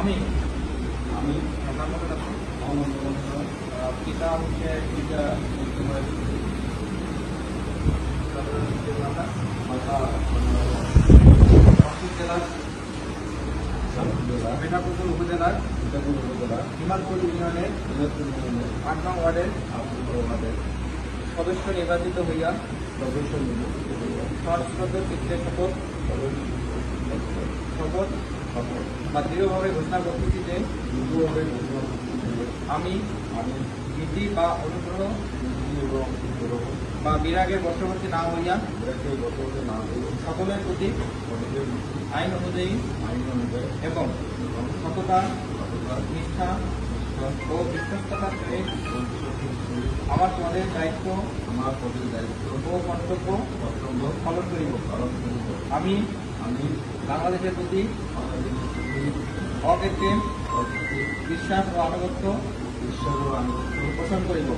আমি আমি পিতা হচ্ছে জেলার মেধাপুকুর উপজেলার হিমালপুর ইউনিয়নের ৮ নং ওয়ার্ডের সদস্য নির্বাচিত হইয়া সশ্রদ্ধ চিত্তে শপথ বা দৃঢ়ভাবে ঘোষণা করতেছি যে আমি ভীতি বা অনুগ্রহ বা বিরাগের বশবর্তী না হইয়া সকলের প্রতি আইন অনুযায়ী এবং সততা নিষ্ঠা ও বিশ্বস্ততার সাথে আমার পদের দায়িত্ব ও কর্তব্য পালন করিব। আমি বাংলাদেশের প্রতি অকৃত্রিম বিশ্বাস ও আনুগত্য পোষণ করিব।